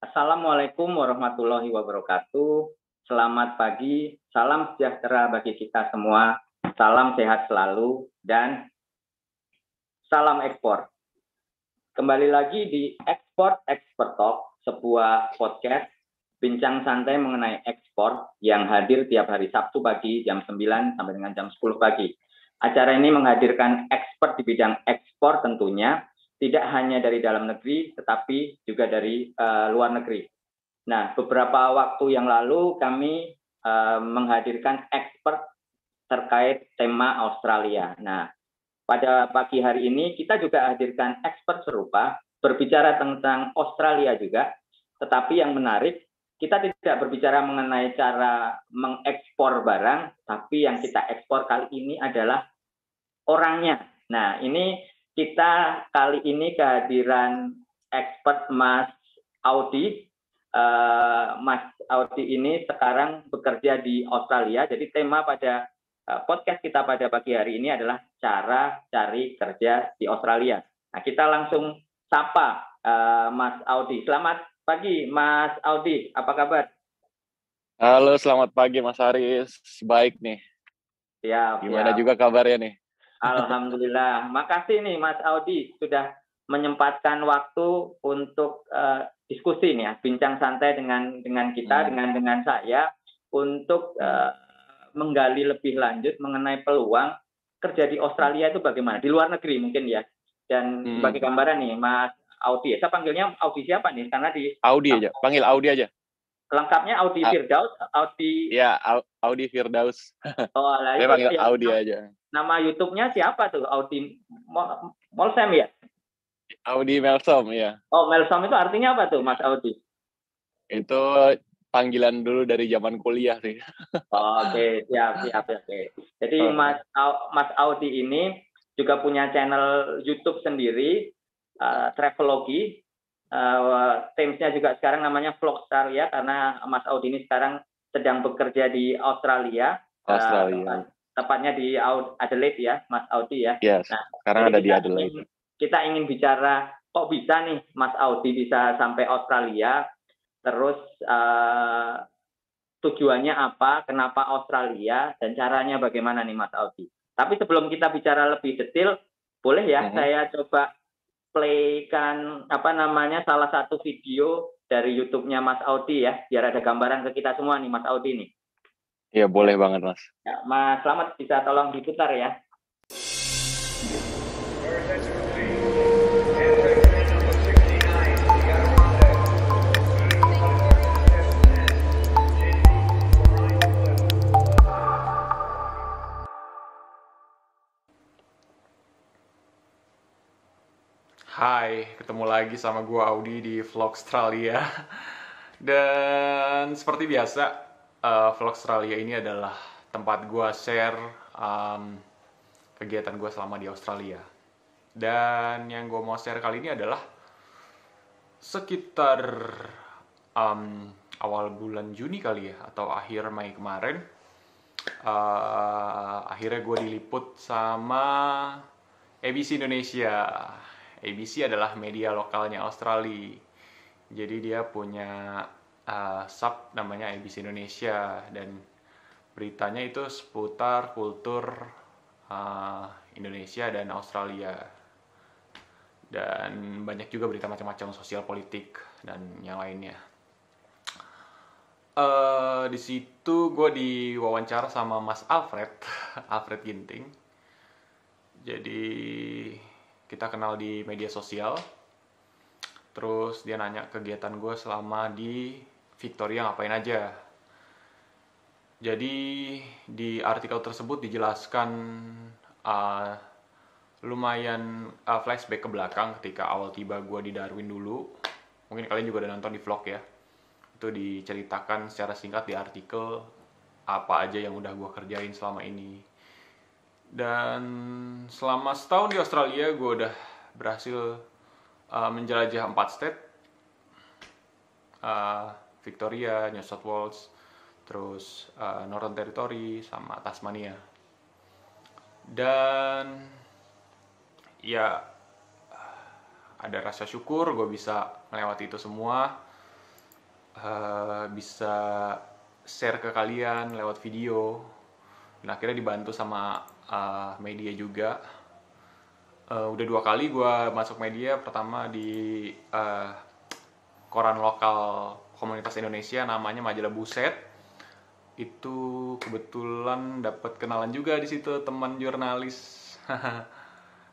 Assalamualaikum warahmatullahi wabarakatuh. Selamat pagi, salam sejahtera bagi kita semua, salam sehat selalu, dan salam ekspor. Kembali lagi di Export Expert Talk, sebuah podcast bincang santai mengenai ekspor yang hadir tiap hari Sabtu pagi jam 9 sampai dengan jam 10 pagi. Acara ini menghadirkan expert di bidang ekspor tentunya, tidak hanya dari dalam negeri, tetapi juga dari luar negeri. Nah, beberapa waktu yang lalu kami menghadirkan expert terkait tema Australia. Nah, pada pagi hari ini kita juga hadirkan expert serupa, berbicara tentang Australia juga, tetapi yang menarik, kita tidak berbicara mengenai cara mengekspor barang, tapi yang kita ekspor kali ini adalah orangnya. Nah, ini kita kali ini kehadiran expert Mas Audi. Mas Audi ini sekarang bekerja di Australia. Jadi tema pada podcast kita pada pagi hari ini adalah cara cari kerja di Australia. Nah, kita langsung sapa Mas Audi. Selamat pagi, Mas Audi. Apa kabar? Halo, selamat pagi Mas Haris. Baik nih. Siap, Gimana siap. juga kabarnya nih? Alhamdulillah. Makasih nih Mas Audi sudah menyempatkan waktu untuk diskusi nih ya, bincang santai dengan kita, dengan saya untuk menggali lebih lanjut mengenai peluang kerja di Australia itu bagaimana, di luar negeri mungkin ya. Dan sebagai gambaran nih Mas Audi, saya panggilnya Audi siapa nih? Karena di Audi aja, panggil Audi aja. Lengkapnya Audi Firdaus, Audi. Ya, Audi Firdaus. Oh, lah saya itu panggil ya, Audi aja. Nama YouTube-nya siapa tuh? Audi Molsem ya? Audi Melsom ya. Oh, Melsom itu artinya apa tuh, Mas Audi? Itu panggilan dulu dari zaman kuliah sih. Oke, siap. Jadi Mas Audi ini juga punya channel YouTube sendiri, travelogi. Timesnya juga sekarang namanya Vlogstaria karena Mas Audi ini sekarang sedang bekerja di Australia. Tepatnya di Adelaide ya, Mas Audi ya. Yes, nah, sekarang ada di Adelaide. Kita ingin bicara, kok bisa nih Mas Audi bisa sampai Australia, terus tujuannya apa, kenapa Australia, dan caranya bagaimana nih Mas Audi. Tapi sebelum kita bicara lebih detail, boleh ya saya coba playkan salah satu video dari YouTube-nya Mas Audi ya, biar ada gambaran ke kita semua nih Mas Audi nih. Iya, boleh banget Mas. Ya, Mas Slamet bisa tolong diputar ya. Hai, ketemu lagi sama gue Audi di Vlogstralia. Dan seperti biasa, Vlogstralia ini adalah tempat gue share kegiatan gue selama di Australia. Dan yang gue mau share kali ini adalah sekitar awal bulan Juni kali ya, atau akhir Mei kemarin. Akhirnya gue diliput sama ABC Indonesia. ABC adalah media lokalnya Australia. Jadi dia punya sub namanya ABC Indonesia, dan beritanya itu seputar kultur Indonesia dan Australia. Dan banyak juga berita macam-macam sosial politik dan yang lainnya. Di situ gue diwawancara sama Mas Alfred Ginting. Jadi kita kenal di media sosial. Terus dia nanya kegiatan gue selama di Victoria ngapain aja. Jadi di artikel tersebut dijelaskan lumayan flashback ke belakang ketika awal tiba gue di Darwin dulu. Mungkin kalian juga udah nonton di vlog ya. Itu diceritakan secara singkat di artikel apa aja yang udah gue kerjain selama ini. Dan selama setahun di Australia gue udah berhasil menjelajah 4 state, Victoria, New South Wales, terus Northern Territory sama Tasmania. Dan ya ada rasa syukur gue bisa melewati itu semua. bisa share ke kalian lewat video. Dan akhirnya dibantu sama media juga. Udah 2 kali gue masuk media. Pertama di koran lokal komunitas Indonesia namanya Majalah Buset. Itu kebetulan dapat kenalan juga di situ, teman jurnalis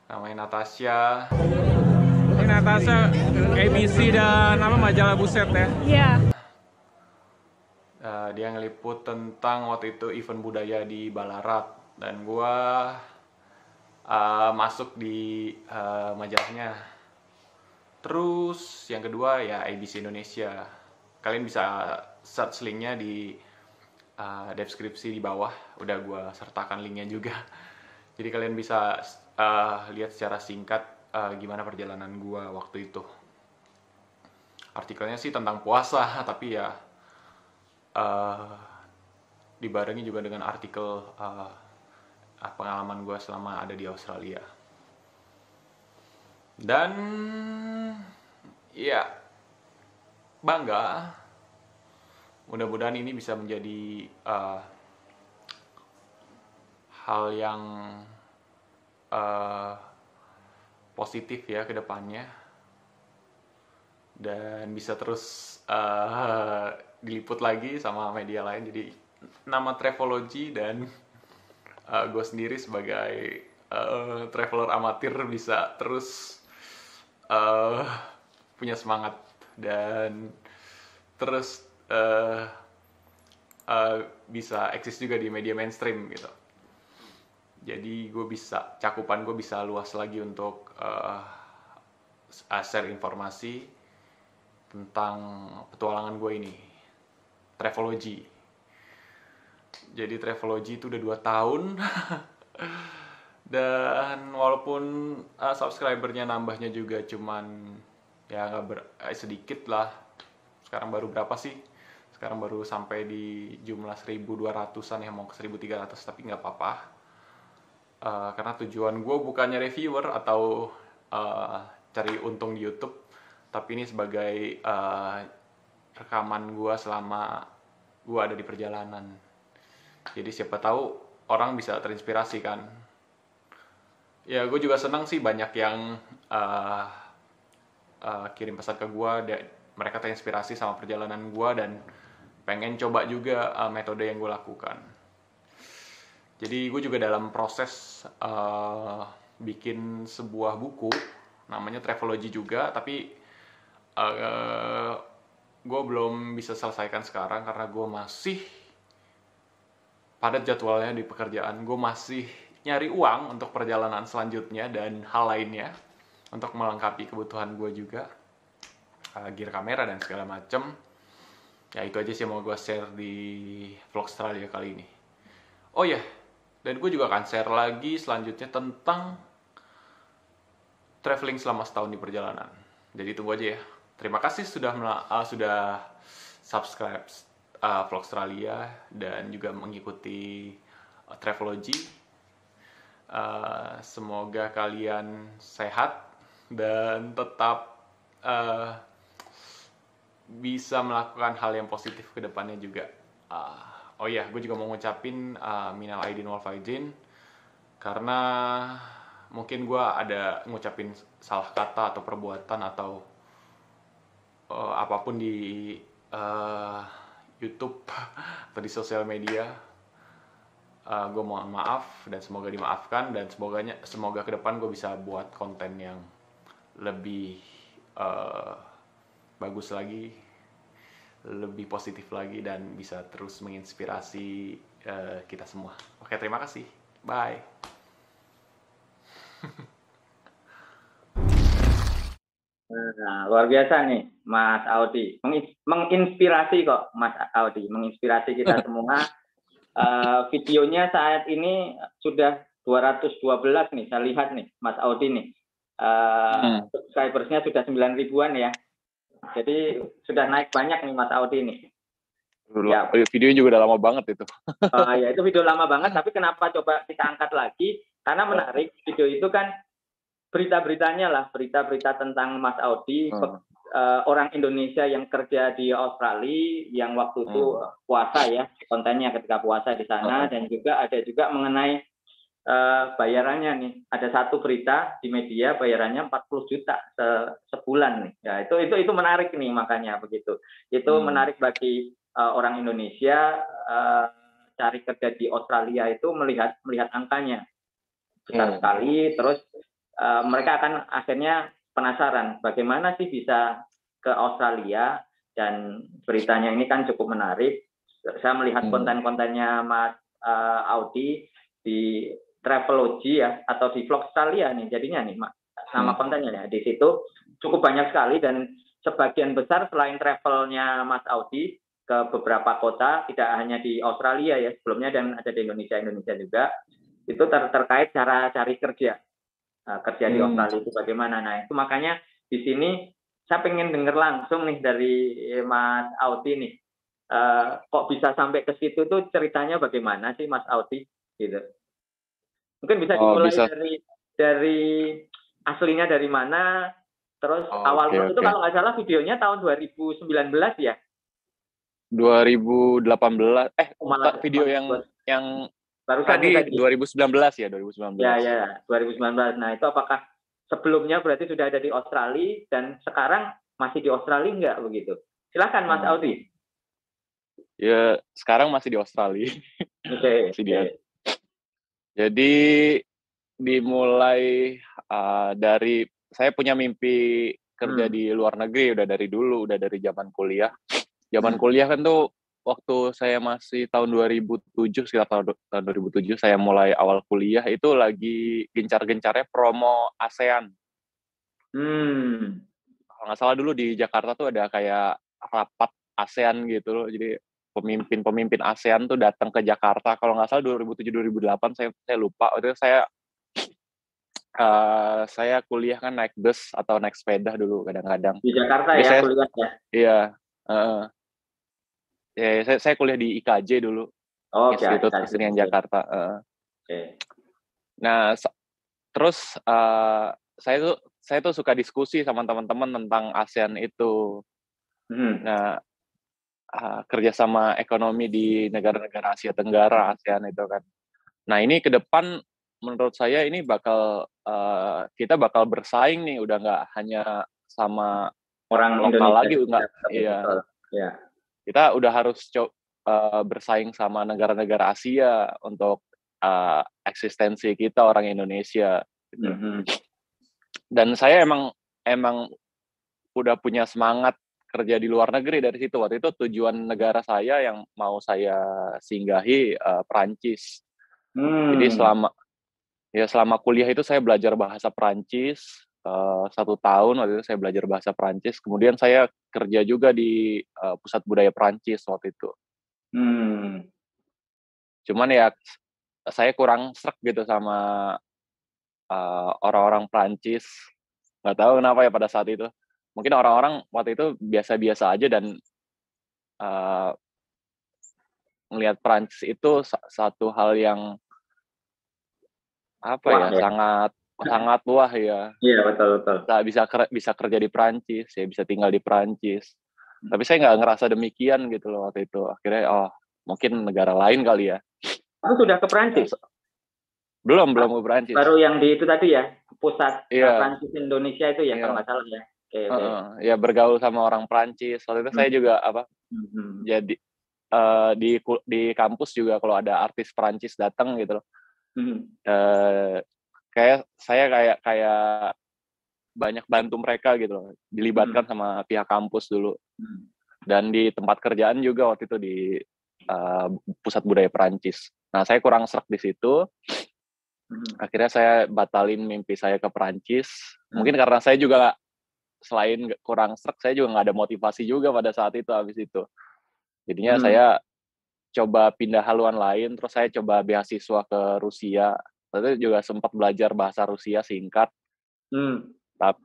namanya Natasha. Ini Natasha, ABC dan Majalah Buset ya? Iya. Dia ngeliput tentang waktu itu event budaya di Ballarat, dan gua masuk di majalahnya. Terus yang kedua ya ABC Indonesia. Kalian bisa search linknya di deskripsi di bawah, udah gua sertakan linknya juga. Jadi kalian bisa lihat secara singkat gimana perjalanan gua waktu itu. Artikelnya sih tentang puasa, tapi ya dibarengi juga dengan artikel pengalaman gue selama ada di Australia. Dan ya bangga, mudah-mudahan ini bisa menjadi hal yang positif ya ke depannya, dan bisa terus diliput lagi sama media lain. Jadi nama Travelology dan gue sendiri sebagai traveler amatir bisa terus punya semangat dan terus bisa eksis juga di media mainstream gitu. Jadi cakupan gue bisa luas lagi untuk share informasi tentang petualangan gue ini, Travelology. Jadi Travelology itu udah 2 tahun dan walaupun subscribernya nambahnya juga cuman ya sedikit lah. Sekarang baru berapa sih? Sekarang baru sampai di jumlah 1.200-an ya, mau ke 1.300, tapi nggak apa-apa. Karena tujuan gue bukannya reviewer atau cari untung di YouTube, tapi ini sebagai rekaman gue selama gue ada di perjalanan. Jadi siapa tahu orang bisa terinspirasi kan. Ya gue juga senang sih banyak yang kirim pesan ke gue, mereka terinspirasi sama perjalanan gue dan pengen coba juga metode yang gue lakukan. Jadi gue juga dalam proses bikin sebuah buku namanya Travelology juga, tapi gue belum bisa selesaikan sekarang karena gue masih padat jadwalnya di pekerjaan. Gue masih nyari uang untuk perjalanan selanjutnya dan hal lainnya untuk melengkapi kebutuhan gue juga, gear kamera dan segala macem. Ya itu aja sih yang mau gue share di vlog Australia kali ini. Oh ya, dan gue juga akan share lagi selanjutnya tentang traveling selama setahun di perjalanan. Jadi tunggu aja ya. Terima kasih sudah subscribe vlog Australia dan juga mengikuti Travelology. Semoga kalian sehat dan tetap bisa melakukan hal yang positif ke depannya juga. Oh iya, gue juga mau ngucapin minal aidin wal faizin, karena mungkin gue ada ngucapin salah kata atau perbuatan atau apapun di YouTube atau di sosial media. Gue mohon maaf dan semoga dimaafkan, dan semoga ke depan gue bisa buat konten yang lebih bagus lagi, lebih positif lagi, dan bisa terus menginspirasi kita semua. Oke, terima kasih. Bye. Nah, luar biasa nih Mas Audi, menginspirasi kok Mas Audi, menginspirasi kita semua. Videonya saat ini sudah 212 nih, saya lihat nih Mas Audi nih, subscribersnya sudah 9 ribuan ya, jadi sudah naik banyak nih Mas Audi nih. Ya. Videonya juga udah lama banget itu. Ya itu video lama banget, tapi kenapa coba kita angkat lagi, karena menarik. Video itu kan berita-beritanya lah, berita-berita tentang Mas Audi, orang Indonesia yang kerja di Australia yang waktu itu puasa ya, kontennya ketika puasa di sana, dan juga ada juga mengenai bayarannya nih. Ada satu berita di media bayarannya 40 juta sebulan nih. Ya, itu menarik nih, makanya begitu. Itu menarik bagi orang Indonesia cari kerja di Australia itu melihat angkanya besar sekali. Terus mereka akan akhirnya penasaran bagaimana sih bisa ke Australia, dan beritanya ini kan cukup menarik. Saya melihat konten-kontennya Mas Audi di Travelogy ya, atau di vlog Australia nih jadinya nih nama kontennya ya. Di situ cukup banyak sekali, dan sebagian besar selain travelnya Mas Audi ke beberapa kota, tidak hanya di Australia ya sebelumnya, dan ada di Indonesia juga, itu terkait cara cari kerja di Australia itu bagaimana. Nah itu makanya di sini saya pengen dengar langsung nih dari Mas Audi nih, kok bisa sampai ke situ tuh ceritanya bagaimana sih Mas Audi gitu. Mungkin bisa dimulai dari aslinya dari mana, terus awal itu kalau nggak salah videonya tahun 2019 ya. 2018 video yang barusan tadi 2019 ya, 2019. Ya, 2019. Nah, itu apakah sebelumnya berarti sudah ada di Australia dan sekarang masih di Australia nggak begitu? Silakan Mas Audi. Ya, sekarang masih di Australia. Oke. Jadi dimulai dari saya punya mimpi kerja di luar negeri udah dari dulu, udah dari zaman kuliah. Zaman kuliah kan tuh waktu saya masih tahun 2007, sekitar tahun 2007 saya mulai awal kuliah, itu lagi gencar-gencarnya promo ASEAN. Kalau nggak salah dulu di Jakarta tuh ada kayak rapat ASEAN gitu loh. Jadi pemimpin ASEAN tuh datang ke Jakarta. Kalau nggak salah 2007-2008, saya lupa. Waktu itu saya kuliah kan naik bus atau naik sepeda dulu kadang-kadang. Di Jakarta ya kuliahnya? Iya. Saya kuliah di IKJ dulu. Institut Kesenian Jakarta. Nah, terus saya tuh suka diskusi sama teman-teman tentang ASEAN itu. Nah, kerjasama ekonomi di negara-negara Asia Tenggara, ASEAN itu kan. Nah, ini ke depan menurut saya ini kita bakal bersaing nih, udah nggak hanya sama orang lokal Indonesia lagi, nggak. Iya. Ya. Kita udah harus bersaing sama negara-negara Asia untuk eksistensi kita orang Indonesia. Gitu. Dan saya emang udah punya semangat kerja di luar negeri dari situ. Waktu itu tujuan negara saya yang mau saya singgahi Perancis. Jadi selama kuliah itu saya belajar bahasa Perancis 1 tahun. Waktu itu saya belajar bahasa Perancis. Kemudian saya kerja juga di Pusat Budaya Perancis waktu itu. Cuman ya saya kurang srek gitu sama orang-orang Perancis. Nggak tahu kenapa ya pada saat itu. Mungkin orang-orang waktu itu biasa-biasa aja, dan melihat Perancis itu satu hal yang sangat wah ya. Iya, betul. Bisa kerja di Perancis, ya bisa tinggal di Perancis. Tapi saya nggak ngerasa demikian gitu loh waktu itu. Akhirnya mungkin negara lain kali ya. Kamu sudah ke Perancis? Belum ke Perancis. Baru yang di itu tadi ya, pusat Perancis Indonesia itu ya, kalau nggak salah ya. Ya bergaul sama orang Perancis. Waktu itu saya juga jadi di kampus juga kalau ada artis Perancis datang gitu loh. Kayak banyak bantu mereka gitu loh, dilibatkan sama pihak kampus dulu. Dan di tempat kerjaan juga waktu itu di Pusat Budaya Perancis. Nah, saya kurang srek di situ. Akhirnya saya batalin mimpi saya ke Perancis. Mungkin karena saya juga selain kurang srek, saya juga nggak ada motivasi juga pada saat itu, habis itu. Jadinya saya coba pindah haluan lain, terus saya coba beasiswa ke Rusia. Lalu juga sempat belajar bahasa Rusia singkat.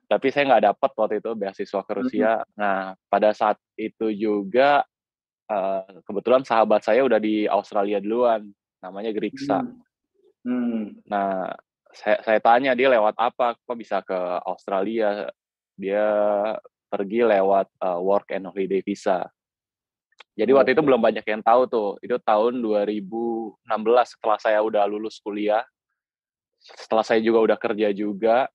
Tapi saya nggak dapat waktu itu beasiswa ke Rusia. Nah, pada saat itu juga kebetulan sahabat saya udah di Australia duluan, namanya Griksa. Nah, saya tanya dia lewat apa, kok bisa ke Australia. Dia pergi lewat work and holiday visa. Jadi waktu itu belum banyak yang tahu tuh. Itu tahun 2016 setelah saya udah lulus kuliah. Setelah saya juga udah kerja juga.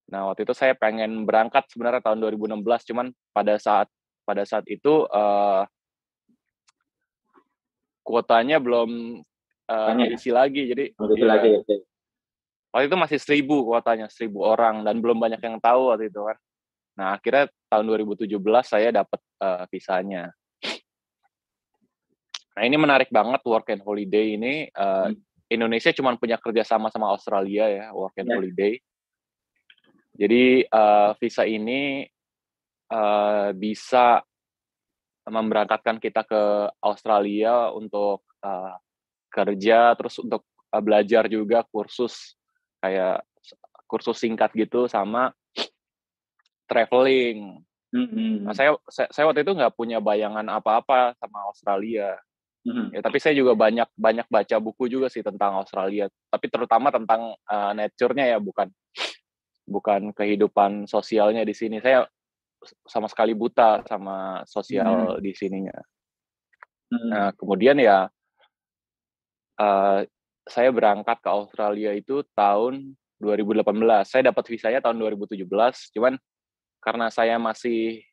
Nah, waktu itu saya pengen berangkat sebenarnya tahun 2016, cuman pada saat itu kuotanya belum keisi lagi. Jadi lagi. waktu itu masih 1.000 kuotanya, 1.000 orang, dan belum banyak yang tahu waktu itu kan. Nah, akhirnya tahun 2017 saya dapat visanya. Nah, ini menarik banget work and holiday ini. Indonesia cuma punya kerjasama sama Australia ya, work and holiday. Jadi visa ini bisa memberangkatkan kita ke Australia untuk kerja, terus untuk belajar juga kursus kayak kursus singkat gitu sama traveling. Nah, saya waktu itu nggak punya bayangan apa-apa sama Australia. Ya, tapi saya juga banyak baca buku juga sih tentang Australia. Tapi terutama tentang nature-nya ya, bukan kehidupan sosialnya di sini. Saya sama sekali buta sama sosial di sininya. Nah, kemudian ya saya berangkat ke Australia itu tahun 2018. Saya dapat visanya tahun 2017. Cuman karena saya masih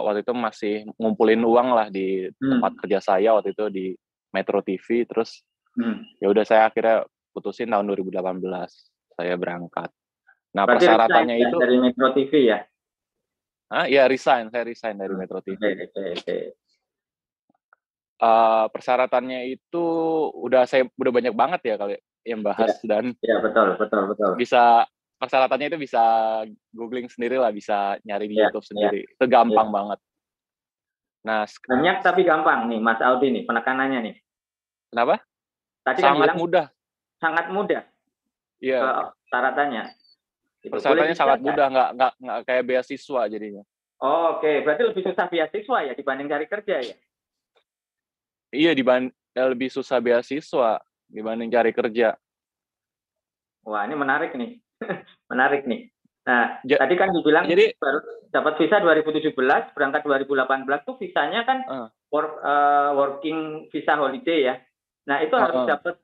waktu itu masih ngumpulin uang lah di tempat kerja saya waktu itu di Metro TV, terus ya udah saya akhirnya putusin tahun 2018 saya berangkat. Nah, berarti persyaratannya itu dari Metro TV ya? Ya saya resign dari Metro TV. Persyaratannya itu udah banyak banget ya kalau yang bahas dan betul. Bisa persyaratannya itu bisa googling sendiri lah, bisa nyari di YouTube sendiri. Itu gampang banget. Nah, banyak tapi gampang nih Mas Audi nih penekanannya nih. Kenapa? Tadi sangat kan mudah. Sangat mudah. Iya. Persyaratannya. Persyaratannya sangat mudah, nggak kayak beasiswa jadinya. Oh, oke. Berarti lebih susah beasiswa ya dibanding cari kerja ya? Iya, lebih susah beasiswa dibanding cari kerja. Wah, ini menarik nih. Menarik nih. Nah, tadi kan dibilang baru dapat visa 2017, berangkat 2018 tuh visanya kan working visa holiday ya. Nah, itu harus dapat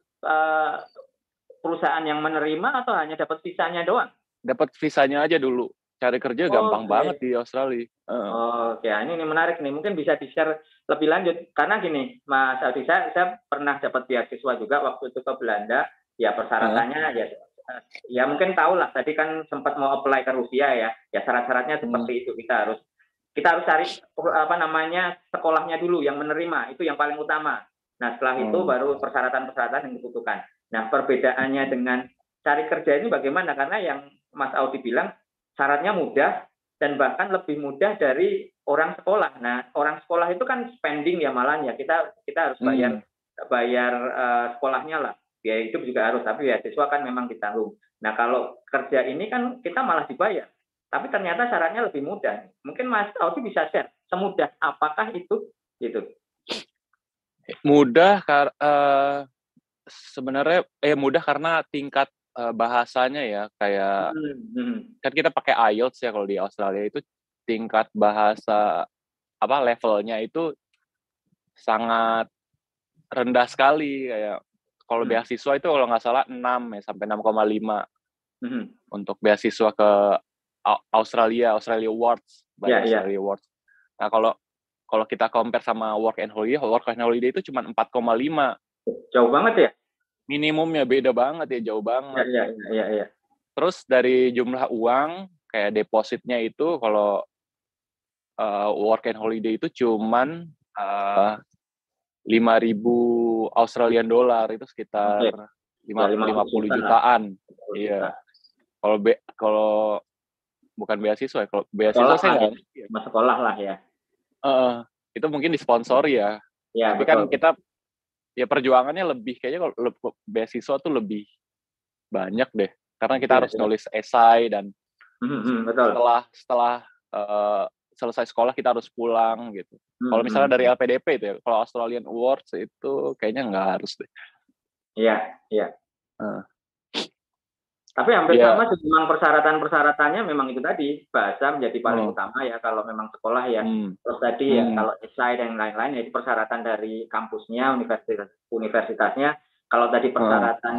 perusahaan yang menerima atau hanya dapat visanya doang? Dapat visanya aja dulu. Cari kerja gampang banget di Australia. Oke, ini menarik nih. Mungkin bisa di-share lebih lanjut. Karena gini, Mas Audi, saya pernah dapat beasiswa juga waktu itu ke Belanda. Ya, persyaratannya ya mungkin tahu lah. Tadi kan sempat mau apply ke Rusia ya. Ya, syarat-syaratnya seperti itu. Kita harus cari sekolahnya dulu yang menerima. Itu yang paling utama. Nah, setelah itu baru persyaratan-persyaratan yang dibutuhkan. Nah, perbedaannya dengan cari kerja ini bagaimana? Karena yang Mas Audi bilang syaratnya mudah dan bahkan lebih mudah dari orang sekolah. Nah, orang sekolah itu kan spending ya malahnya. Kita harus bayar sekolahnya lah. Biaya hidup juga harus, tapi beasiswa kan memang ditanggung. Nah, kalau kerja ini kan kita malah dibayar. Tapi ternyata syaratnya lebih mudah. Mungkin Mas Audi bisa share, semudah apakah itu? Gitu. Mudah sebenarnya mudah karena tingkat bahasanya ya, kayak kan kita pakai IELTS ya kalau di Australia, itu tingkat bahasa levelnya itu sangat rendah sekali. Kayak kalau beasiswa itu kalau nggak salah 6 ya sampai 6,5 untuk beasiswa ke Australia Awards, Australia Awards. Nah, kalau kita compare sama work and holiday itu cuma 4,5. Jauh banget ya? Minimumnya beda banget ya, jauh banget. Iya. Terus dari jumlah uang, kayak depositnya itu kalau work and holiday itu cuman 5.000 Australian dollar, itu sekitar 50 jutaan. Iya. Kalau bukan beasiswa, kalau beasiswa saya nggak. Sekolah lah ya. Itu mungkin disponsori ya. Tapi betul. Kan kita ya perjuangannya lebih, kayaknya kalau beasiswa tuh lebih banyak deh, karena kita harus nulis esai dan setelah selesai sekolah kita harus pulang gitu. Kalau misalnya dari LPDP itu ya, kalau Australian Awards itu kayaknya nggak harus deh. Iya. Tapi hampir Iya. sama sih, memang persyaratan-persyaratannya memang itu tadi, bahasa menjadi paling utama ya kalau memang sekolah ya. Terus tadi ya kalau esai dan lain-lain, ya itu persyaratan dari kampusnya, universitasnya. Kalau tadi persyaratan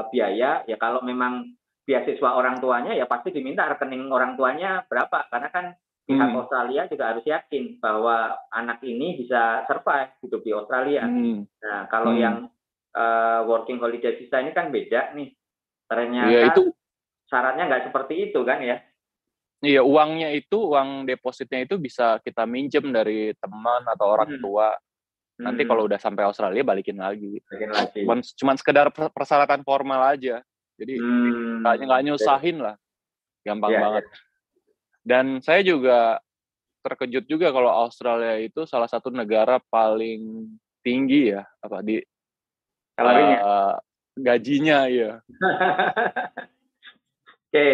biaya, ya kalau memang beasiswa orang tuanya ya pasti diminta rekening orang tuanya berapa, karena kan pihak Australia juga harus yakin bahwa anak ini bisa survive hidup di Australia. Nah, kalau yang working holiday visa ini kan beda nih. Ternyata syaratnya nggak seperti itu kan ya? Iya, uang depositnya itu bisa kita minjem dari teman atau orang tua. Nanti kalau udah sampai Australia balikin lagi. Cuman sekedar persyaratan formal aja. Jadi nggak nyusahin lah, gampang banget. Dan saya juga terkejut juga kalau Australia itu salah satu negara paling tinggi ya di gajinya ya. Oke,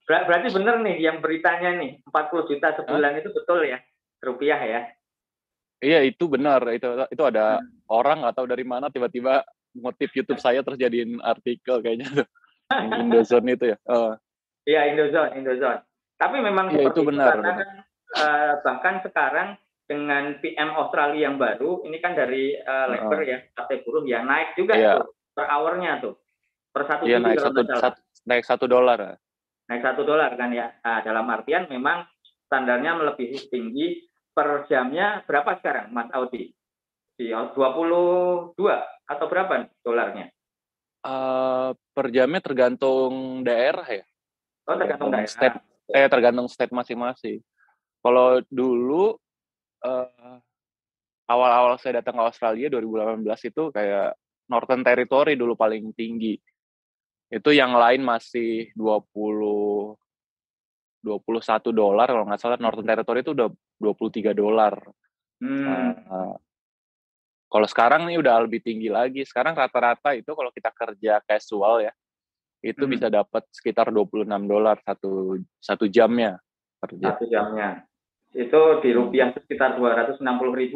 berarti bener nih yang beritanya nih 40 juta sebulan itu betul ya, rupiah ya? Iya itu benar, itu ada orang atau dari mana tiba-tiba ngutip YouTube saya terus jadiin artikel kayaknya tuh. Indozone itu ya. Iya, Indozone. Tapi memang ya, seperti itu benar, karena kan bahkan sekarang dengan PM Australia yang baru, ini kan dari labor ya, partai buruh ya, naik juga tuh per hour-nya tuh. Per 1 Iya, naik $1. Naik $1 kan ya. Nah, dalam artian memang standarnya melebihi tinggi. Per jamnya berapa sekarang, Mas Audi? 22 atau berapa dolarnya? Per jamnya tergantung daerah ya. Oh, tergantung daerah. State, tergantung state masing-masing. Kalau dulu awal-awal saya datang ke Australia 2018 itu kayak Northern Territory dulu paling tinggi. Itu yang lain masih $21 kalau nggak salah. Northern Territory itu udah $23. Kalau sekarang nih udah lebih tinggi lagi. Sekarang rata-rata itu kalau kita kerja casual ya, itu bisa dapat sekitar $26 satu jamnya kerja. 1 jamnya. Itu di rupiah sekitar 260.000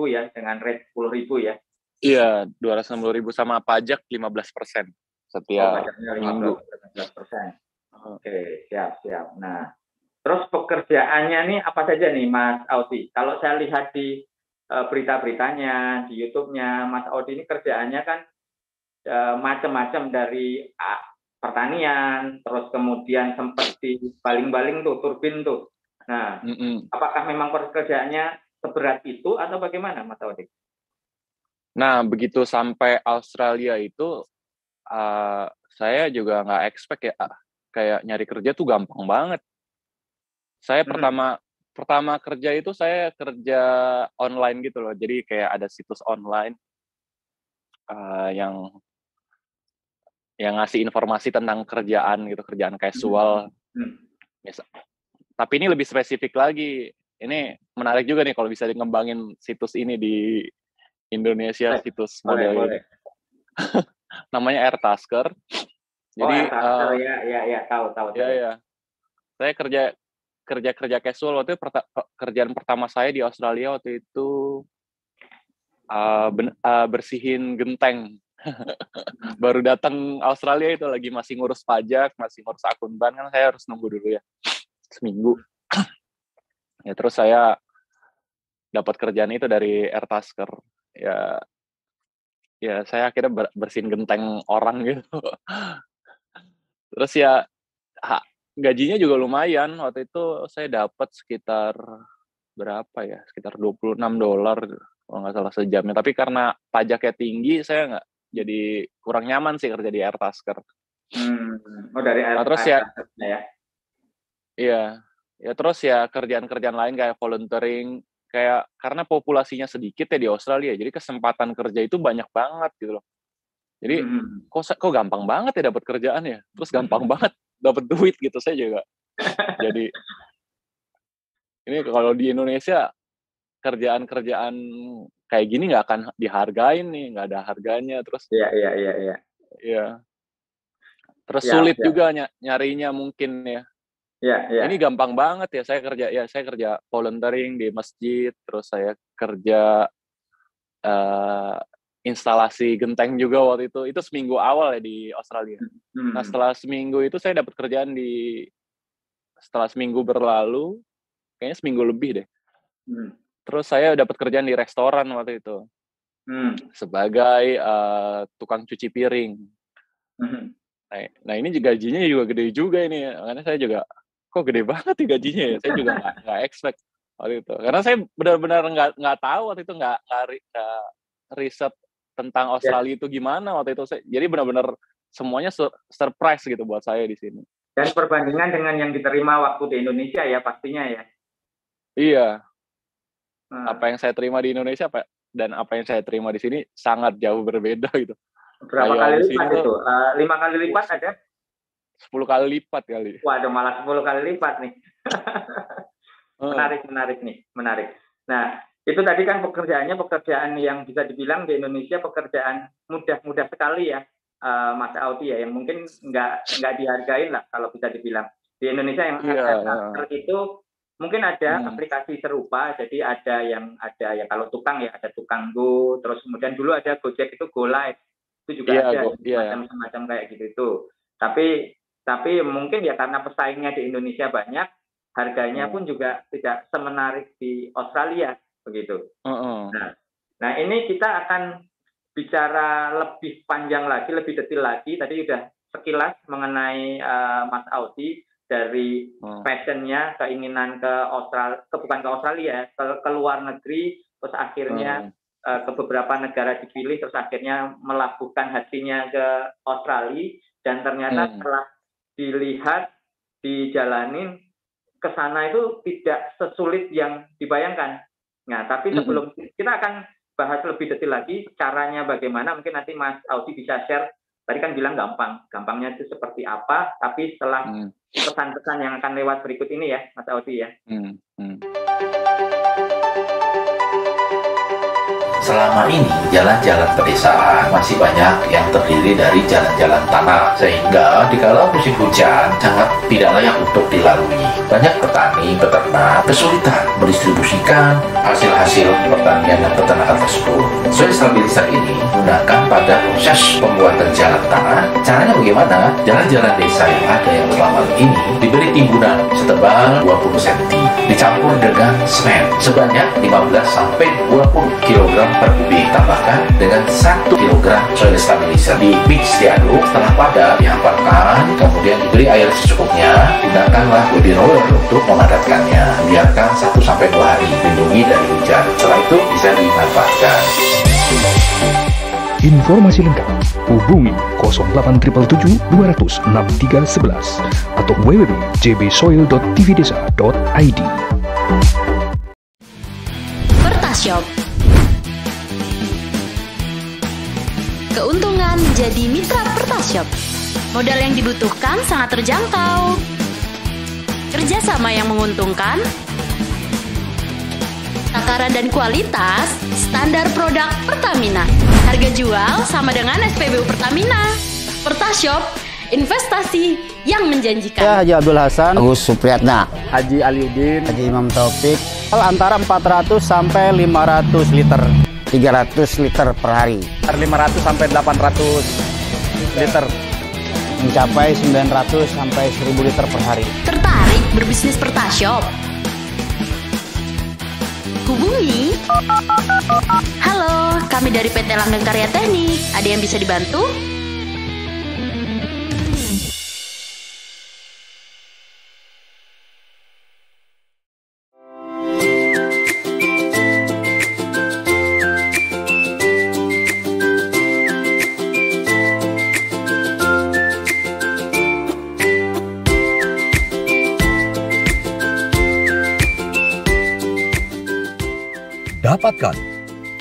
ya, dengan rate 10.000 ya. Iya, 260.000 sama pajak 15% setiap minggu. 15%. Oke, siap. Nah, terus pekerjaannya nih apa saja nih Mas Audi? Kalau saya lihat di berita-beritanya, di YouTube-nya Mas Audi ini kerjaannya kan macam-macam, dari pertanian, terus kemudian sempat di baling-baling tuh, turbin tuh. Nah, apakah memang pekerjaannya seberat itu atau bagaimana, Mas Audi? Nah, begitu sampai Australia itu, saya juga nggak expect ya, kayak nyari kerja tuh gampang banget. Saya pertama kerja itu saya kerja online gitu loh. Jadi kayak ada situs online yang ngasih informasi tentang kerjaan gitu, kerjaan casual. Tapi ini lebih spesifik lagi. Ini menarik juga nih kalau bisa ngembangin situs ini di Indonesia, situs model ini. Namanya Airtasker. Jadi Airtasker ya, tahu. Ya. Saya kerja casual waktu itu. Kerjaan pertama saya di Australia waktu itu bersihin genteng. Baru datang Australia itu lagi masih ngurus pajak, masih ngurus akun bank, kan saya harus nunggu dulu ya seminggu. Ya terus saya dapat kerjaan itu dari Airtasker. Ya saya akhirnya bersihin genteng orang gitu. Terus ya gajinya juga lumayan. Waktu itu saya dapat sekitar berapa ya? Sekitar $26 kalau nggak salah sejamnya. Tapi karena pajaknya tinggi, saya nggak jadi kurang nyaman sih kerja di Airtasker. Dari Airtasker terus ya. Iya. Ya terus ya kerjaan-kerjaan lain kayak volunteering, kayak karena populasinya sedikit ya di Australia, jadi kesempatan kerja itu banyak banget gitu loh. Jadi kok gampang banget ya dapat kerjaan ya, terus gampang banget dapat duit gitu. Saya juga jadi ini kalau di Indonesia kerjaan-kerjaan kayak gini nggak akan dihargain nih, nggak ada harganya. Terus iya. Terus sulit juga nyarinya mungkin ya. Ini gampang banget ya. Saya kerja volunteering di masjid, terus saya kerja instalasi genteng juga waktu itu. Itu seminggu awal ya di Australia. Nah setelah seminggu itu saya dapat kerjaan setelah seminggu berlalu, kayaknya seminggu lebih deh. Terus saya dapat kerjaan di restoran waktu itu sebagai tukang cuci piring. Nah ini gajinya juga gede juga ini, karena saya juga kok gede banget nih gajinya ya. Saya juga nggak expect waktu itu, karena saya benar-benar nggak tahu waktu itu, nggak riset tentang Australia itu gimana waktu itu. Jadi benar-benar semuanya surprise gitu buat saya di sini. Dan perbandingan dengan yang diterima waktu di Indonesia ya pastinya ya. Iya. Apa yang saya terima di Indonesia dan apa yang saya terima di sini sangat jauh berbeda gitu. Berapa kali lipat itu? 5 kali lipat ada? 10 kali lipat kali. Waduh, malah 10 kali lipat nih. Menarik. Nah, itu tadi kan pekerjaan yang bisa dibilang di Indonesia pekerjaan mudah sekali ya, Mas Audi ya, yang mungkin nggak dihargain lah kalau bisa dibilang. Di Indonesia yang itu mungkin ada aplikasi serupa, jadi ada ya kalau tukang ya ada Tukang Go, terus kemudian dulu ada Gojek itu Go Live, itu juga ada semacam kayak gitu itu. Tapi mungkin ya karena pesaingnya di Indonesia banyak, harganya pun juga tidak semenarik di Australia begitu. Nah ini kita akan bicara lebih panjang lagi, lebih detail lagi. Tadi sudah sekilas mengenai Mas Audi dari passionnya, keinginan bukan ke Australia, ke luar negeri, terus akhirnya ke beberapa negara dipilih, terus akhirnya melabuhkan hatinya ke Australia, dan ternyata setelah dilihat, dijalanin ke sana itu tidak sesulit yang dibayangkan. Nah, tapi sebelum kita akan bahas lebih detail lagi caranya bagaimana, mungkin nanti Mas Audi bisa share. Tadi kan bilang gampangnya itu seperti apa, tapi setelah pesan-pesan yang akan lewat berikut ini ya, Mas Audi ya. Selama ini, jalan-jalan pedesaan masih banyak yang terdiri dari jalan-jalan tanah, sehingga dikala musim hujan sangat tidak layak untuk dilalui. Banyak petani, peternak kesulitan mendistribusikan hasil-hasil pertanian dan peternakan tersebut. Soil stabilizer ini menggunakan pada proses pembuatan jalan tanah. Caranya bagaimana? Jalan-jalan desa yang ada yang selama ini diberi timbunan setebal 20 cm, dicampur dengan semen sebanyak 15-20 kg per kubik, tambahkan dengan 1 kg soil stabilizer, di-mix, diaduk, setelah padat dihapatkan, kemudian diberi air secukupnya. Gunakanlah body roller untuk memadatkannya, biarkan 1-2 hari, lindungi dari hujan, setelah itu bisa dimanfaatkan. Informasi lengkap hubungi 0877 200 6311 atau www.jbsoil.tvdesa.id. Pertashop. Keuntungan menjadi mitra Pertashop. Modal yang dibutuhkan sangat terjangkau. Kerjasama yang menguntungkan. Takaran dan kualitas standar produk Pertamina. Harga jual sama dengan SPBU Pertamina. Pertashop, investasi yang menjanjikan. Ya, Haji Abdul Hasan, Agus Supriyatna, Haji Aliuddin, Haji Imam Taufik, antara 400 sampai 500 liter. 300 liter per hari. 500 sampai 800 liter. Mencapai 900 sampai 1000 liter per hari. Tertarik berbisnis Pertashop? Hubungi. Halo, kami dari PT Langgeng Karya Teknik. Ada yang bisa dibantu? Dapatkan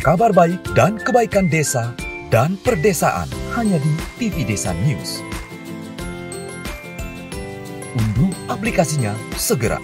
kabar baik dan kebaikan desa dan perdesaan hanya di TV Desa News. Unduh aplikasinya segera.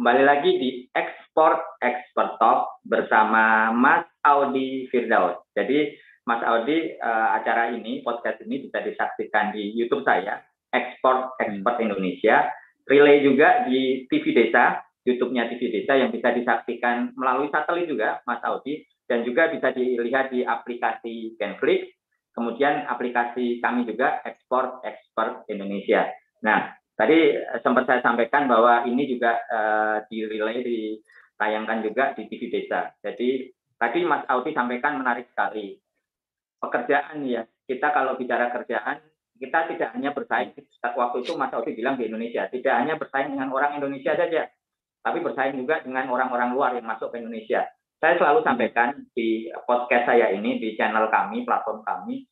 Kembali lagi di Expert Talk bersama Mas Audi Firdaus. Jadi Mas Audi, acara ini, podcast ini bisa disaksikan di YouTube saya, Expert Indonesia. Relay juga di TV Desa, YouTube-nya TV Desa yang bisa disaksikan melalui satelit juga, Mas Audi. Dan juga bisa dilihat di aplikasi Genflix, kemudian aplikasi kami juga Expert Indonesia. Nah, tadi sempat saya sampaikan bahwa ini juga ditayangkan juga di TV Desa. Jadi tadi Mas Audi sampaikan menarik sekali. Pekerjaan ya, kita kalau bicara kerjaan, kita tidak hanya bersaing. Waktu itu Mas Audi bilang di Indonesia, tidak hanya bersaing dengan orang Indonesia saja, tapi bersaing juga dengan orang-orang luar yang masuk ke Indonesia. Saya selalu sampaikan di podcast saya ini, di channel kami, platform kami,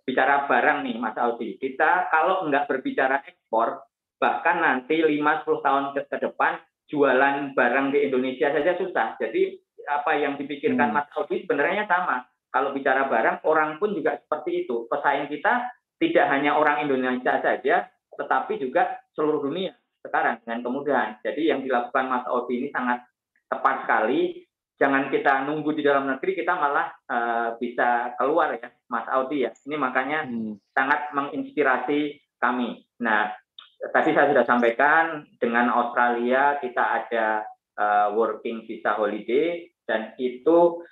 bicara barang nih Mas Audi, kita kalau nggak berbicara ekspor, bahkan nanti 5-10 tahun ke depan jualan barang di Indonesia saja susah. Jadi apa yang dipikirkan Mas Audi sebenarnya sama. Kalau bicara barang, orang pun juga seperti itu. Pesaing kita tidak hanya orang Indonesia saja, tetapi juga seluruh dunia sekarang dengan kemudahan. Jadi yang dilakukan Mas Audi ini sangat tepat sekali. Jangan kita nunggu di dalam negeri, kita malah bisa keluar ya, Mas Audi ya. Ini makanya sangat menginspirasi kami. Nah, tadi saya sudah sampaikan dengan Australia kita ada working visa holiday, dan itu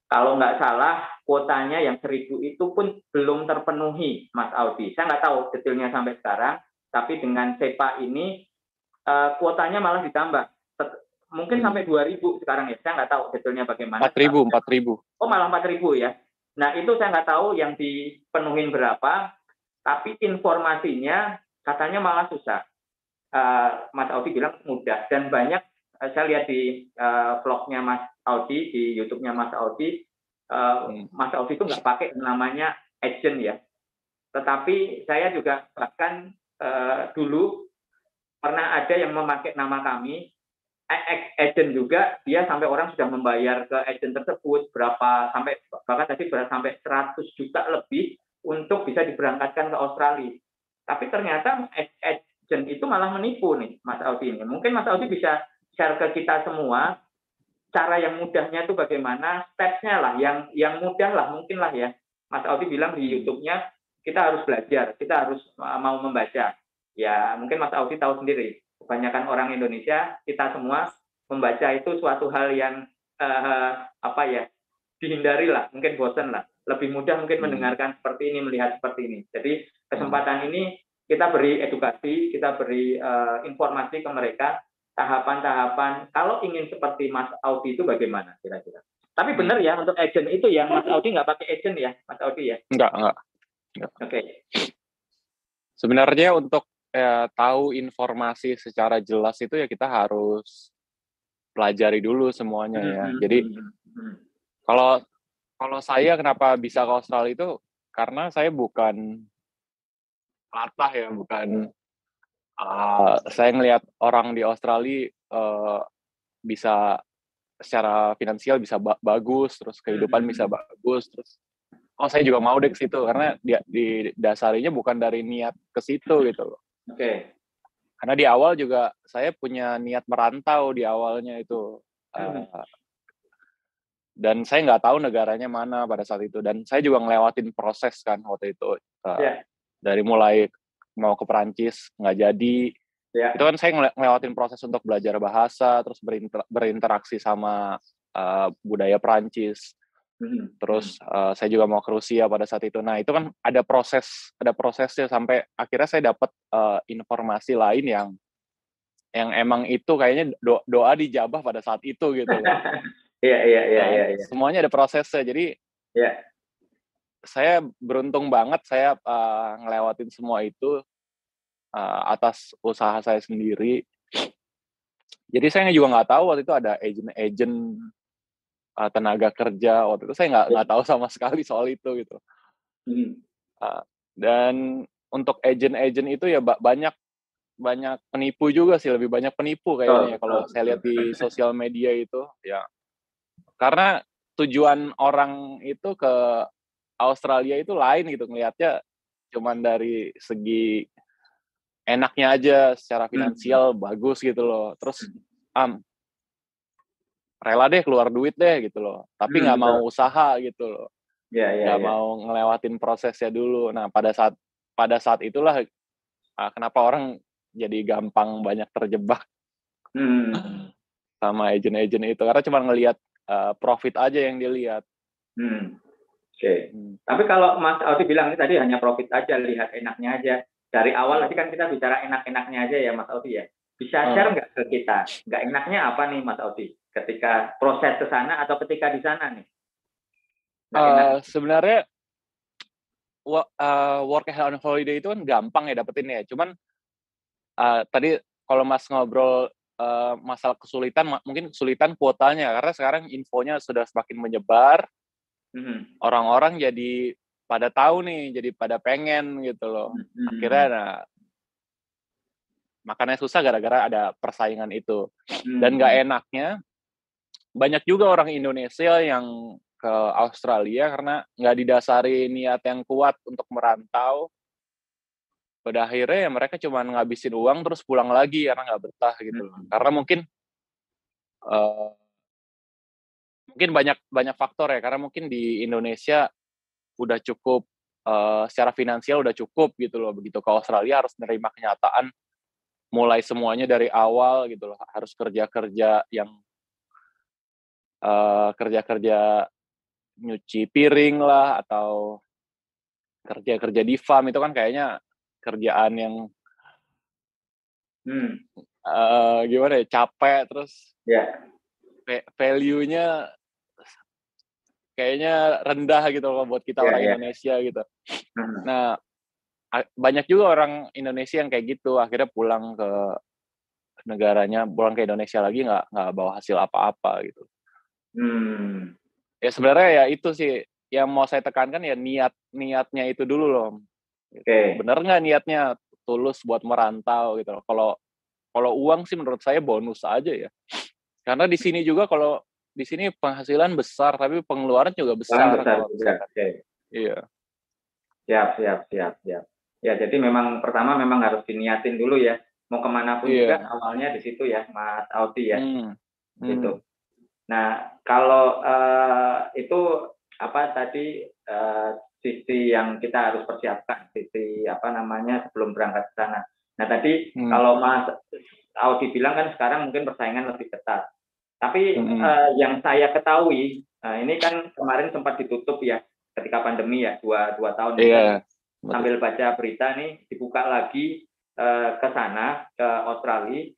kalau nggak salah kuotanya yang 1.000 itu pun belum terpenuhi, Mas Audi. Saya nggak tahu detailnya sampai sekarang, tapi dengan SEPA ini kuotanya malah ditambah. Mungkin sampai 2.000 sekarang ya, saya nggak tahu detailnya bagaimana. 4.000. Oh, malah 4.000 ya. Nah, itu saya nggak tahu yang dipenuhin berapa, tapi informasinya katanya malah susah. Mas Audi bilang mudah, dan banyak, saya lihat di vlognya Mas Audi, di YouTube-nya Mas Audi, Mas Audi itu nggak pakai namanya agent ya. Tetapi saya juga bahkan dulu pernah ada yang memakai nama kami, agent juga, dia sampai orang sudah membayar ke agent tersebut berapa, sampai bahkan tadi sampai 100 juta lebih untuk bisa diberangkatkan ke Australia. Tapi ternyata agent itu malah menipu nih Mas Audi ini. Mungkin Mas Audi bisa share ke kita semua cara yang mudahnya itu bagaimana, stepsnya lah, yang mudah lah mungkin lah ya. Mas Audi bilang di YouTube-nya kita harus belajar, kita harus mau membaca. Ya mungkin Mas Audi tahu sendiri. Kebanyakan orang Indonesia, kita semua membaca itu suatu hal yang dihindari lah, mungkin bosan lah. Lebih mudah mungkin mendengarkan seperti ini, melihat seperti ini. Jadi kesempatan ini kita beri edukasi, kita beri informasi ke mereka, tahapan-tahapan. Kalau ingin seperti Mas Audi itu bagaimana kira-kira? Tapi benar ya, untuk agent itu ya, Mas Audi nggak pakai agent ya, Mas Audi ya? Enggak. Oke. Sebenarnya untuk tahu informasi secara jelas itu ya kita harus pelajari dulu semuanya ya. Jadi kalau saya kenapa bisa ke Australia itu karena saya bukan latah ya, bukan saya ngelihat orang di Australia bisa secara finansial bisa bagus, terus kehidupan bisa bagus, terus saya juga mau deh ke situ karena di dasarinya bukan dari niat ke situ gitu loh. Oke. Karena di awal juga saya punya niat merantau di awalnya itu. Dan saya nggak tahu negaranya mana pada saat itu. Dan saya juga ngelewatin proses kan waktu itu. Dari mulai mau ke Perancis, nggak jadi. Itu kan saya ngelewatin proses untuk belajar bahasa, terus berinteraksi sama budaya Perancis. Terus saya juga mau ke Rusia pada saat itu. Nah itu kan ada prosesnya sampai akhirnya saya dapat informasi lain yang emang itu kayaknya doa dijabah pada saat itu gitu. Iya. Semuanya ada prosesnya. Jadi saya beruntung banget saya ngelewatin semua itu atas usaha saya sendiri. Jadi saya juga nggak tahu waktu itu ada agent tenaga kerja, waktu itu saya nggak tahu sama sekali soal itu gitu. Dan untuk agent itu ya banyak penipu juga sih, lebih banyak penipu kayaknya kalau saya lihat di sosial media itu ya. Karena tujuan orang itu ke Australia itu lain gitu, ngelihatnya cuman dari segi enaknya aja, secara finansial bagus gitu loh. Terus rela deh keluar duit deh gitu loh, tapi nggak mau usaha gitu loh, nggak mau ngelewatin prosesnya dulu. Nah pada saat itulah kenapa orang jadi gampang banyak terjebak sama agent-agent itu, karena cuma ngelihat profit aja yang dilihat. Tapi kalau Mas Audi bilang ini tadi hanya profit aja, lihat enaknya aja. Dari awal tadi kan kita bicara enak-enaknya aja ya Mas Audi ya. Bisa share nggak ke kita? Nggak enaknya apa nih Mas Audi? Ketika proses ke sana atau ketika di sana nih? Sebenarnya work and holiday itu kan gampang ya dapetinnya. Cuman tadi kalau Mas ngobrol masalah kesulitan, mungkin kesulitan kuotanya, karena sekarang infonya sudah semakin menyebar. Orang-orang jadi pada tahu nih, jadi pada pengen gitu loh. Akhirnya makanya susah gara-gara ada persaingan itu. Dan nggak enaknya banyak juga orang Indonesia yang ke Australia karena nggak didasari niat yang kuat untuk merantau. Pada akhirnya ya mereka cuma ngabisin uang terus pulang lagi karena nggak betah gitu loh. Karena mungkin banyak faktor ya, karena mungkin di Indonesia udah cukup secara finansial udah cukup gitu loh. Begitu ke Australia harus menerima kenyataan mulai semuanya dari awal gitu loh, harus kerja-kerja yang kerja-kerja nyuci piring lah atau kerja-kerja di farm, itu kan kayaknya kerjaan yang gimana ya, capek, terus value-nya kayaknya rendah gitu loh buat kita orang Indonesia gitu. Nah, banyak juga orang Indonesia yang kayak gitu, akhirnya pulang ke negaranya, pulang ke Indonesia lagi nggak bawa hasil apa-apa gitu. Ya sebenarnya ya itu sih yang mau saya tekankan, ya niatnya itu dulu loh. Bener nggak niatnya tulus buat merantau gitu loh. Kalau uang sih menurut saya bonus aja ya. Karena di sini juga, kalau di sini penghasilan besar tapi pengeluaran juga besar. Iya. Siap. Ya, jadi memang pertama memang harus diniatin dulu ya. Mau kemana pun juga awalnya di situ ya, Mas Audi ya. Gitu. Nah, kalau itu apa tadi sisi yang kita harus persiapkan, sisi sebelum berangkat ke sana. Nah, tadi kalau Mas Audi bilang kan sekarang mungkin persaingan lebih ketat. Tapi yang saya ketahui, ini kan kemarin sempat ditutup ya ketika pandemi ya, dua tahun. Sambil baca berita nih, dibuka lagi ke sana, ke Australia,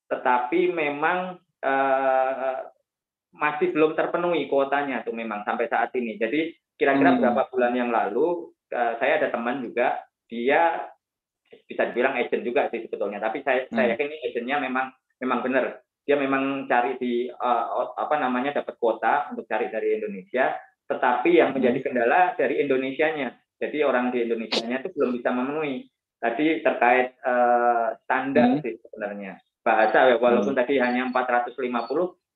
tetapi memang masih belum terpenuhi kuotanya tuh memang sampai saat ini. Jadi kira-kira beberapa bulan yang lalu saya ada teman juga, dia bisa dibilang agent juga sih sebetulnya, tapi saya yakin ini agentnya memang benar. Dia memang cari di dapat kuota untuk cari dari Indonesia, tetapi yang menjadi kendala dari Indonesianya. Jadi orang di Indonesianya itu belum bisa memenuhi. Tadi terkait standar sih sebenarnya. Bahasa walaupun tadi hanya 450,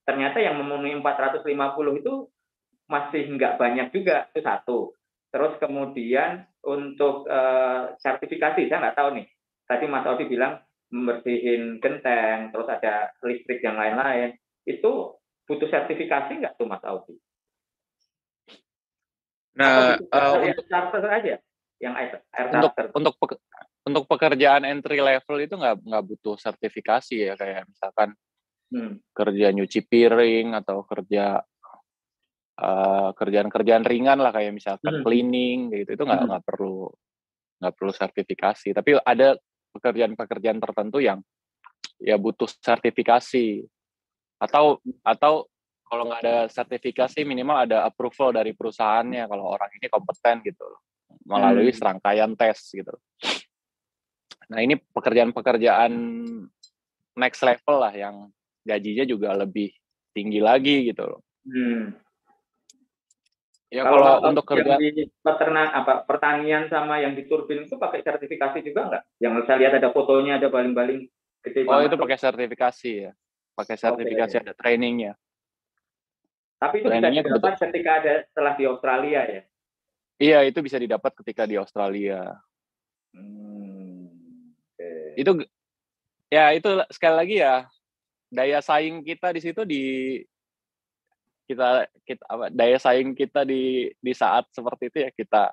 ternyata yang memenuhi 450 itu masih nggak banyak juga, itu satu. Terus kemudian untuk sertifikasi, saya nggak tahu nih. Tadi Mas Audi bilang membersihin genteng, terus ada listrik yang lain-lain. Itu butuh sertifikasi nggak tuh Mas Audi? Nah, untuk starter aja, yang air starter. Untuk pekerjaan entry level itu nggak butuh sertifikasi ya, kayak misalkan kerja nyuci piring atau kerjaan ringan lah, kayak misalkan cleaning gitu, itu nggak perlu sertifikasi. Tapi ada pekerjaan tertentu yang ya butuh sertifikasi, atau kalau nggak ada sertifikasi minimal ada approval dari perusahaannya kalau orang ini kompeten gitu melalui serangkaian tes gitu. Nah, ini pekerjaan next level lah yang gajinya juga lebih tinggi lagi gitu loh. Ya kalau untuk kerja di pertanian sama yang di turbin itu pakai sertifikasi juga nggak? Yang saya lihat ada fotonya, ada baling-baling gede banget. Oh, itu pakai sertifikasi ya. Pakai sertifikasi, ada trainingnya. Tapi itu bisa didapat ketika ada setelah di Australia ya? Iya, itu bisa didapat ketika di Australia. Itu ya, itu sekali lagi ya, daya saing kita di situ daya saing kita di saat seperti itu ya kita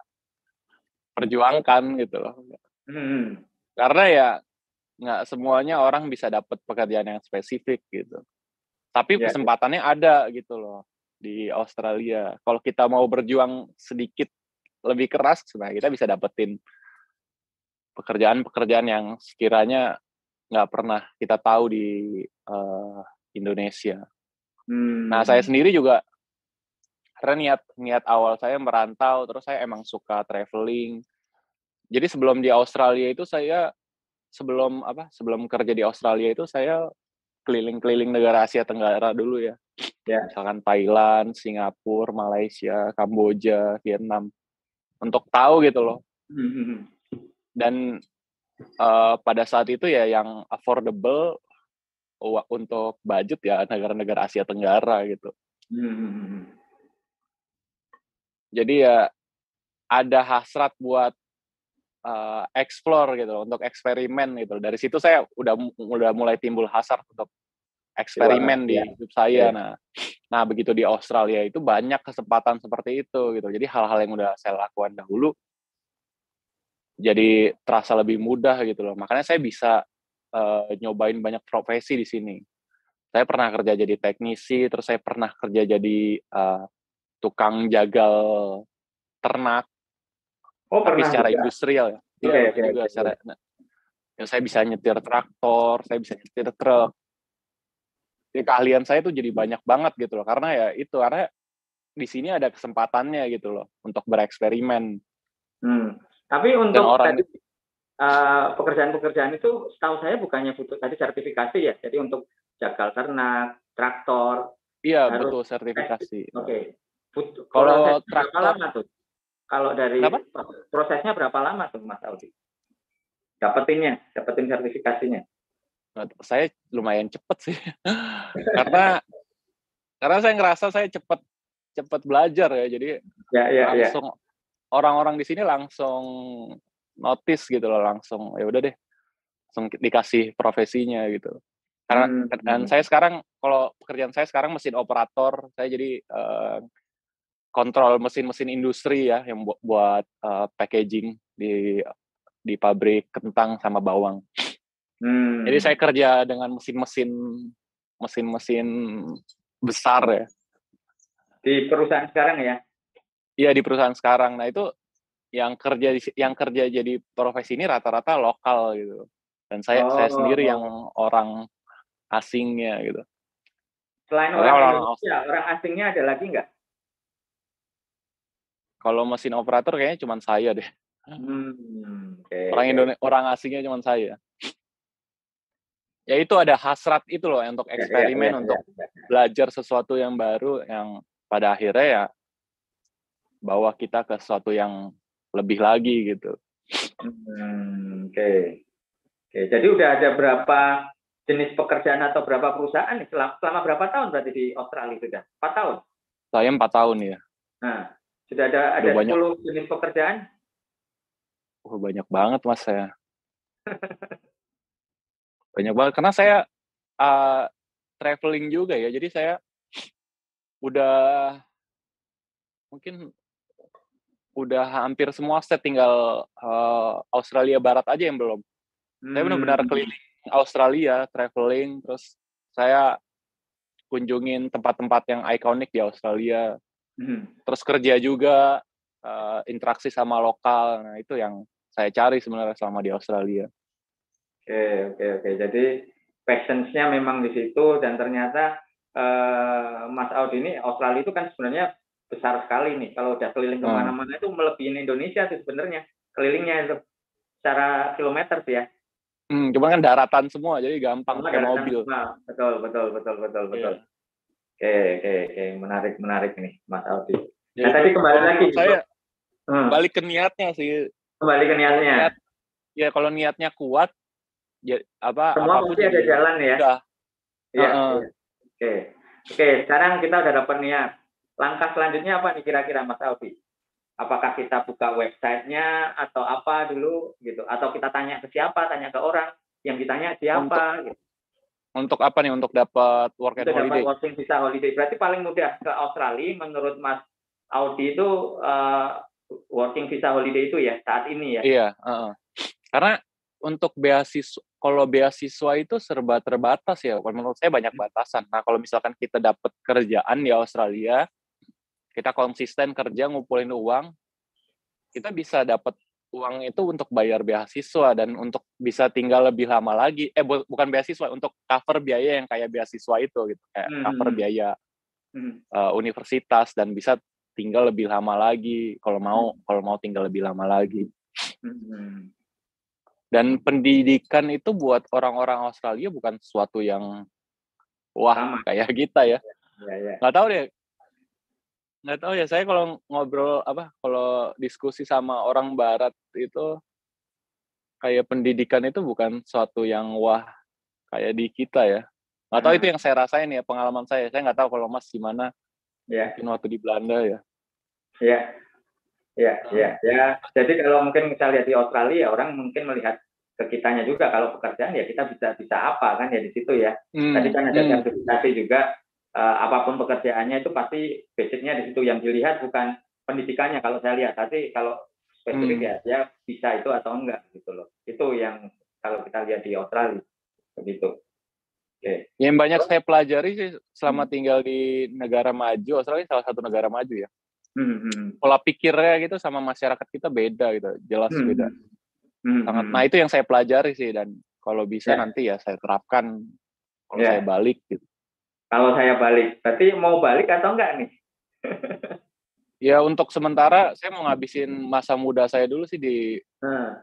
perjuangkan gitu loh. Karena ya nggak semuanya orang bisa dapat pekerjaan yang spesifik gitu. Tapi kesempatannya ada gitu loh di Australia. Kalau kita mau berjuang sedikit lebih keras, nah kita bisa dapetin pekerjaan-pekerjaan yang sekiranya nggak pernah kita tahu di Indonesia. Nah, saya sendiri juga karena niat awal saya merantau, terus saya emang suka traveling. Jadi sebelum di Australia itu sebelum kerja di Australia itu saya keliling-keliling negara Asia Tenggara dulu ya. Misalkan Thailand, Singapura, Malaysia, Kamboja, Vietnam. Untuk tahu gitu loh. Dan pada saat itu ya yang affordable untuk budget ya negara-negara Asia Tenggara gitu. Jadi ya ada hasrat buat explore gitu loh, untuk eksperimen gitu. Dari situ saya udah mulai timbul hasrat untuk eksperimen di hidup saya. Nah begitu di Australia itu banyak kesempatan seperti itu gitu. Jadi hal-hal yang udah saya lakukan dahulu jadi terasa lebih mudah gitu loh. Makanya saya bisa nyobain banyak profesi di sini. Saya pernah kerja jadi teknisi, terus saya pernah kerja jadi tukang jagal ternak. Tapi secara industrial ya. Juga secara, saya bisa nyetir traktor, saya bisa nyetir truk. Jadi keahlian saya tuh jadi banyak banget gitu loh. Karena di sini ada kesempatannya gitu loh untuk bereksperimen. Tapi untuk pekerjaan-pekerjaan itu setahu saya bukannya butuh tadi sertifikasi ya. Jadi untuk jagal ternak, traktor. Iya, betul sertifikasi. Oke. Kalau berapa lama tuh? Kalau dari prosesnya berapa lama tuh Mas Audi? Dapetin sertifikasinya? Saya lumayan cepet sih. karena saya ngerasa saya cepet belajar ya. Jadi langsung orang-orang di sini langsung notice gitu loh, langsung ya udah deh, langsung dikasih profesinya gitu. Karena dan saya sekarang kalau pekerjaan saya sekarang mesin operator, saya jadi kontrol mesin-mesin industri ya yang buat packaging di pabrik kentang sama bawang. Jadi saya kerja dengan mesin-mesin besar ya. Di perusahaan sekarang ya? Iya, di perusahaan sekarang. Nah, itu yang kerja jadi profesi ini rata-rata lokal gitu. Dan saya sendiri yang orang asingnya gitu. Selain orang Indonesia, orang asingnya ada lagi nggak? Kalau mesin operator kayaknya cuma saya deh. Orang asingnya cuma saya. Ya itu ada hasrat itu loh untuk eksperimen, untuk belajar sesuatu yang baru yang pada akhirnya ya bawa kita ke sesuatu yang lebih lagi gitu. Oke. Jadi udah ada berapa jenis pekerjaan atau berapa perusahaan nih? Selama berapa tahun berarti di Australia sudah? 4 tahun? Saya 4 tahun ya. Nah, sudah ada 10 jenis pekerjaan? Banyak banget Mas saya. Banyak banget karena saya traveling juga ya. Jadi saya udah hampir semua state, tinggal Australia Barat aja yang belum. Saya benar-benar keliling Australia, traveling, terus saya kunjungin tempat-tempat yang ikonik di Australia. Terus kerja juga, interaksi sama lokal. Nah, itu yang saya cari sebenarnya selama di Australia. Oke. Jadi passion-nya memang di situ, dan ternyata Mas Audi ini Australia itu kan sebenarnya besar sekali nih. Kalau udah keliling kemana-mana itu melebihi Indonesia sih sebenarnya. Kelilingnya itu secara kilometer sih ya. Cuma kan daratan semua, jadi gampang pakai mobil. Betul. Oke. Menarik nih Mas Audi. Nah, tadi kembali lagi. Balik ke niatnya sih. Kembali ke niatnya. Ya kalau niatnya kuat, ya semua mesti ada jalan ya. Iya. Oke. Sekarang kita udah dapat niat. Langkah selanjutnya apa nih kira-kira Mas Audi? Apakah kita buka websitenya atau apa dulu gitu? Atau kita tanya ke siapa? Tanya ke orang. Yang ditanya siapa? Gitu. Untuk apa nih? Untuk dapat work and Untuk dapat holiday? working visa holiday. Berarti paling mudah ke Australia menurut Mas Audi itu working visa holiday itu ya saat ini ya. Iya, karena untuk beasiswa, kalau beasiswa itu serba terbatas ya. Menurut saya banyak batasan. Nah, kalau misalkan kita dapat kerjaan di Australia, kita konsisten kerja ngumpulin uang, kita bisa dapat uang itu untuk bayar beasiswa dan untuk bisa tinggal lebih lama lagi. Bukan beasiswa, untuk cover biaya yang kayak beasiswa itu gitu, kayak cover biaya universitas dan bisa tinggal lebih lama lagi kalau mau tinggal lebih lama lagi. Dan pendidikan itu buat orang-orang Australia bukan sesuatu yang wah kayak kita ya. Nggak tahu ya, saya kalau ngobrol kalau diskusi sama orang barat itu kayak pendidikan itu bukan sesuatu yang wah kayak di kita ya. Nggak tahu itu yang saya rasain ya, pengalaman saya. Saya nggak tahu kalau Mas gimana. Mungkin waktu di Belanda ya. Ya. Jadi kalau mungkin kita lihat di Australia, orang mungkin melihat ke kitanya juga kalau pekerjaan ya kita bisa apa kan ya di situ ya. Tadi kan ada sertifikasi juga. Apapun pekerjaannya itu pasti basicnya di situ, yang dilihat bukan pendidikannya kalau saya lihat, tapi kalau spesifik ya bisa itu atau enggak gitu loh. Itu yang kalau kita lihat di Australia begitu. Okay. Yang banyak saya pelajari sih selama tinggal di negara maju, Australia salah satu negara maju ya. Pola pikirnya gitu sama masyarakat kita beda gitu, jelas beda. Sangat. Nah itu yang saya pelajari sih, dan kalau bisa nanti ya saya terapkan kalau saya balik gitu. Kalau saya balik, berarti mau balik atau enggak nih? Ya untuk sementara saya mau ngabisin masa muda saya dulu sih di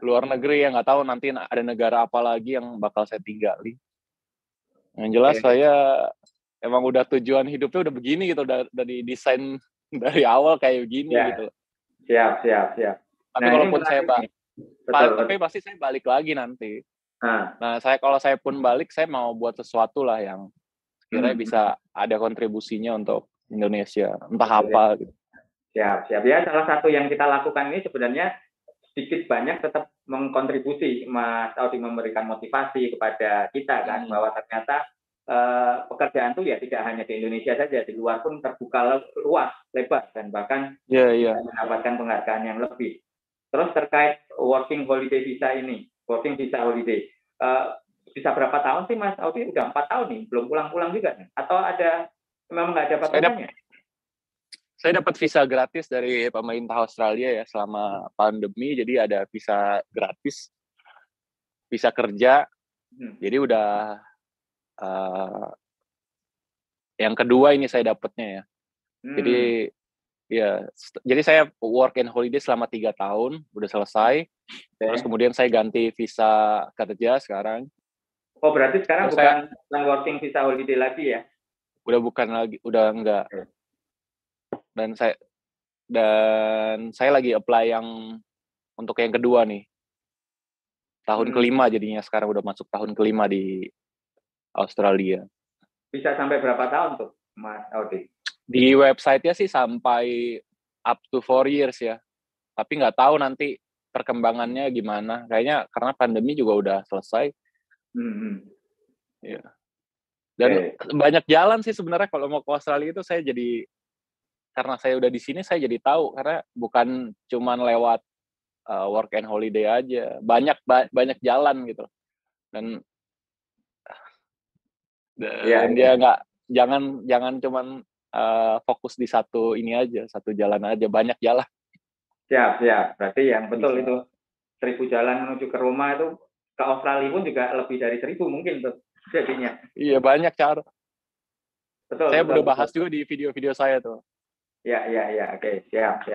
luar negeri ya, nggak tahu nanti ada negara apa lagi yang bakal saya tinggali. Yang jelas saya emang udah tujuan hidupnya udah begini gitu, udah didesain dari awal kayak begini gitu. Siap. Tapi kalaupun saya tapi pasti saya balik lagi nanti. Nah kalau saya pun balik, saya mau buat sesuatu lah yang kira bisa ada kontribusinya untuk Indonesia, entah apa gitu. Siap. Ya, salah satu yang kita lakukan ini sebenarnya sedikit banyak tetap mengkontribusi, Mas Audi, memberikan motivasi kepada kita kan, bahwa ternyata pekerjaan itu ya tidak hanya di Indonesia saja, di luar pun terbuka luas, lebar, dan bahkan mendapatkan penghargaan yang lebih. Terus terkait working holiday visa ini, working visa holiday, bisa berapa tahun sih Mas Audi? Udah 4 tahun nih, belum pulang-pulang juga nih? Atau memang nggak ada batasannya? Saya dapat visa gratis dari pemerintah Australia ya selama pandemi, jadi ada visa gratis, visa kerja. Jadi udah yang kedua ini saya dapatnya ya. Jadi saya work and holiday selama 3 tahun, udah selesai. Terus kemudian saya ganti visa kerja sekarang. Oh, berarti sekarang bukan working visa holiday lagi ya? Udah bukan lagi, udah enggak. Dan saya lagi apply yang untuk yang kedua nih. Tahun kelima jadinya, sekarang udah masuk tahun kelima di Australia. Bisa sampai berapa tahun tuh, Mas Audi? Di website-nya sih sampai up to 4 years ya. Tapi nggak tahu nanti perkembangannya gimana. Kayaknya karena pandemi juga udah selesai. Ya. Dan banyak jalan sih sebenarnya kalau mau ke Australia itu, saya jadi, karena saya udah di sini saya jadi tahu, karena bukan cuman lewat work and holiday aja, banyak jalan gitu. Dan dia nggak, jangan cuman fokus di satu ini aja, satu jalan aja, banyak jalan. Siap. Berarti yang betul itu 1000 jalan menuju ke rumah itu. Ke Australia pun juga lebih dari 1000 mungkin tuh jadinya. Iya, banyak cara. Betul. Saya udah bahas juga di video-video saya tuh. Ya, oke, siap.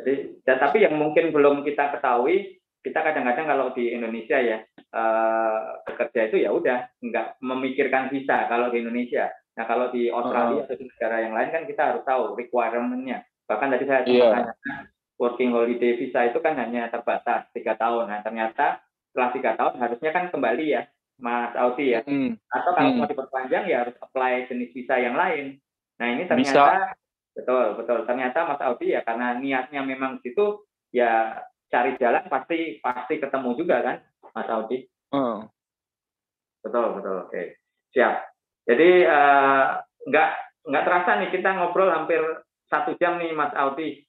Jadi, tapi yang mungkin belum kita ketahui, kita kadang-kadang kalau di Indonesia ya bekerja itu ya udah nggak memikirkan visa kalau di Indonesia. Nah kalau di Australia atau di negara yang lain kan kita harus tahu requirement-nya. Bahkan tadi saya sempat tanya, working holiday visa itu kan hanya terbatas 3 tahun. Nah ternyata setelah 3 tahun harusnya kan kembali ya, Mas Audi ya. Atau kalau mau diperpanjang ya harus apply jenis visa yang lain. Nah ini ternyata betul. Ternyata Mas Audi ya karena niatnya memang gitu ya, cari jalan pasti ketemu juga kan, Mas Audi. Betul. Oke. Siap. Jadi nggak terasa nih kita ngobrol hampir 1 jam nih Mas Audi.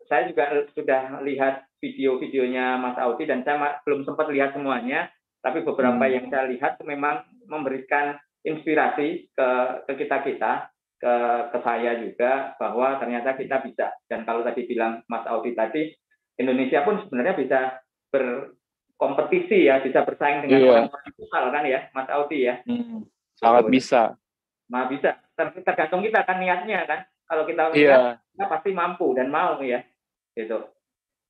Saya juga sudah lihat video-videonya Mas Audi dan saya belum sempat lihat semuanya, tapi beberapa yang saya lihat memang memberikan inspirasi ke kita, ke saya juga, bahwa ternyata kita bisa. Dan kalau tadi bilang Mas Audi tadi, Indonesia pun sebenarnya bisa berkompetisi ya, bisa bersaing dengan orang-orang lokal kan ya, Mas Audi ya. Sangat bisa. Nah, bisa. Tergantung kita kan niatnya kan. Kalau kita niat, kita pasti mampu dan mau ya. Gitu.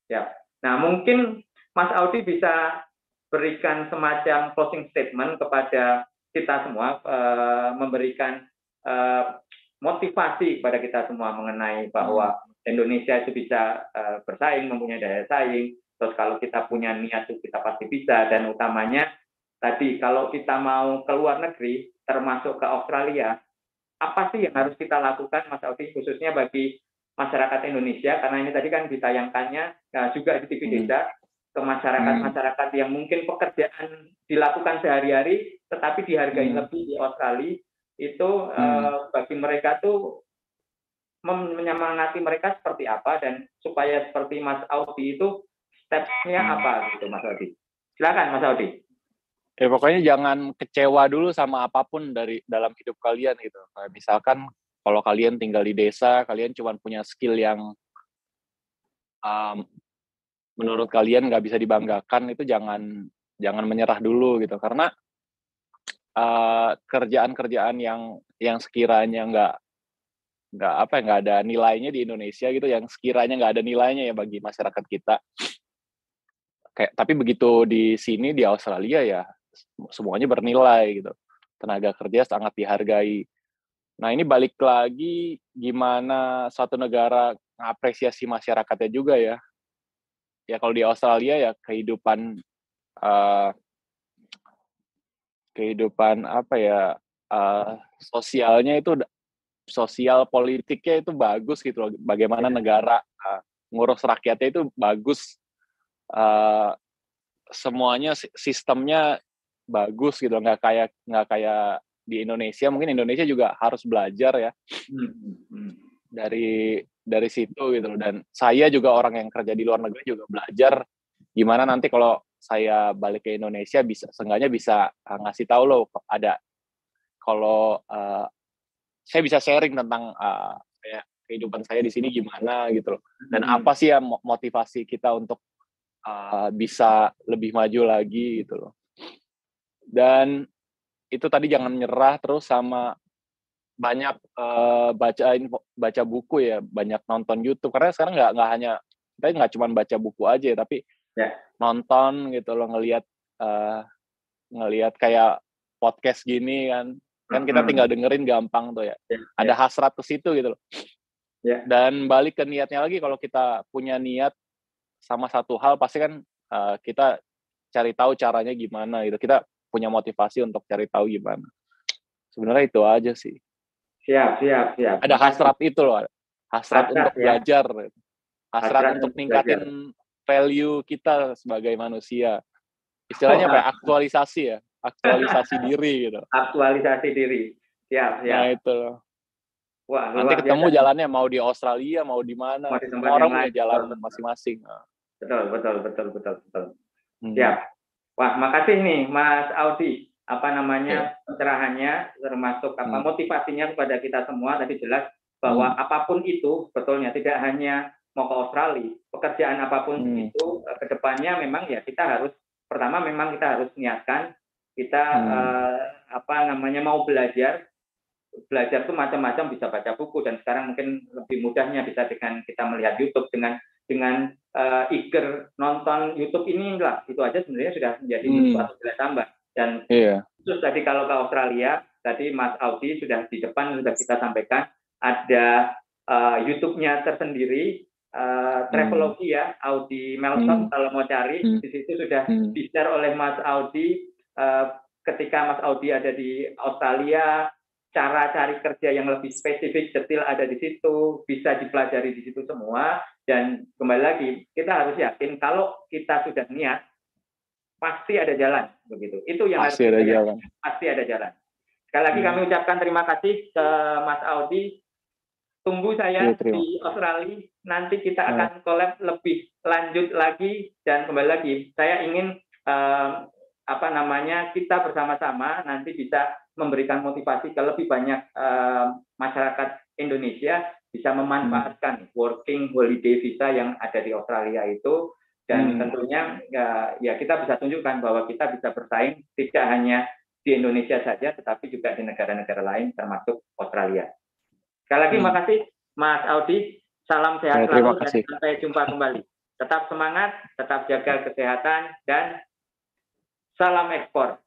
Ya. Nah, mungkin Mas Audi bisa berikan semacam closing statement kepada kita semua, memberikan motivasi kepada kita semua mengenai bahwa Indonesia itu bisa bersaing, mempunyai daya saing. Terus kalau kita punya niat itu kita pasti bisa, dan utamanya tadi kalau kita mau ke luar negeri, termasuk ke Australia, apa sih yang harus kita lakukan, Mas Audi, khususnya bagi masyarakat Indonesia, karena ini tadi kan ditayangkannya juga di TV Desa, ke masyarakat-masyarakat yang mungkin pekerjaan dilakukan sehari-hari, tetapi dihargai lebih di Australia, itu bagi mereka tuh menyemangati mereka seperti apa, dan supaya seperti Mas Audi itu step-nya apa gitu, Mas Audi. Silakan Mas Audi. Ya pokoknya jangan kecewa dulu sama apapun dalam hidup kalian gitu. Kayak misalkan kalau kalian tinggal di desa, kalian cuma punya skill yang menurut kalian nggak bisa dibanggakan, itu jangan menyerah dulu gitu. Karena kerjaan-kerjaan yang sekiranya nggak ada nilainya di Indonesia gitu, yang sekiranya nggak ada nilainya ya bagi masyarakat kita. Tapi begitu di sini di Australia ya semuanya bernilai gitu. Tenaga kerja sangat dihargai. Nah, ini balik lagi gimana suatu negara mengapresiasi masyarakatnya juga ya. Ya kalau di Australia ya kehidupan apa ya, sosialnya itu, sosial politiknya itu bagus gitu loh. Bagaimana negara ngurus rakyatnya itu bagus. Semuanya sistemnya bagus gitu, nggak kayak di Indonesia. Mungkin Indonesia juga harus belajar ya dari situ gitu loh. Dan saya juga orang yang kerja di luar negeri juga belajar gimana nanti kalau saya balik ke Indonesia seenggaknya bisa ngasih tahu loh, kalau saya bisa sharing tentang kayak kehidupan saya di sini gimana gitu loh, dan apa sih ya motivasi kita untuk bisa lebih maju lagi gitu loh. Dan itu tadi jangan nyerah, terus sama banyak baca buku ya, banyak nonton YouTube, karena sekarang kita nggak cuma baca buku aja, tapi nonton gitu loh, ngelihat kayak podcast gini kan kita tinggal dengerin gampang tuh ya. Ada hasrat ke situ gitu loh. Dan balik ke niatnya lagi, kalau kita punya niat sama satu hal pasti kan kita cari tahu caranya gimana gitu. Kita punya motivasi untuk cari tahu gimana. Sebenarnya itu aja sih. Siap. Ada hasrat itu loh. Hasrat untuk belajar. Hasrat untuk ningkatin value kita sebagai manusia. Istilahnya apa ya? Aktualisasi ya. Aktualisasi diri gitu. Aktualisasi diri. Siap. Nah itu loh. Wah, nanti ketemu jalannya mau di Australia, mau di mana. Semua orang punya jalan masing-masing. Betul. Siap. Wah, makasih nih Mas Audi, pencerahannya, termasuk motivasinya kepada kita semua. Tadi jelas bahwa apapun itu, betulnya tidak hanya mau ke Australia, pekerjaan apapun itu, kedepannya memang ya kita harus, pertama memang kita harus niatkan, kita mau belajar itu macam-macam, bisa baca buku, dan sekarang mungkin lebih mudahnya bisa dengan kita melihat YouTube, dengan eager nonton YouTube ini lah, itu aja sebenarnya sudah menjadi suatu nilai tambah. Dan terus tadi kalau ke Australia, tadi Mas Audi sudah di depan sudah kita sampaikan, ada YouTube-nya tersendiri, Travelogy ya, Audi Melson, kalau mau cari di situ sudah di-share oleh Mas Audi ketika Mas Audi ada di Australia. Cara cari kerja yang lebih spesifik, detail ada di situ, bisa dipelajari di situ semua. Dan kembali lagi, kita harus yakin kalau kita sudah niat, pasti ada jalan begitu. Itu yang pasti ada jalan. Pasti ada jalan. Sekali lagi kami ucapkan terima kasih ke Mas Audi. Tunggu saya di Australia. Nanti kita akan collab lebih lanjut lagi dan kembali lagi. Saya ingin kita bersama-sama nanti bisa memberikan motivasi ke lebih banyak masyarakat Indonesia bisa memanfaatkan working holiday visa yang ada di Australia itu, dan tentunya ya kita bisa tunjukkan bahwa kita bisa bersaing tidak hanya di Indonesia saja tetapi juga di negara-negara lain termasuk Australia. Sekali lagi makasih Mas Audi, salam sehat selalu dan sampai jumpa kembali. Tetap semangat, tetap jaga kesehatan dan salam ekspor.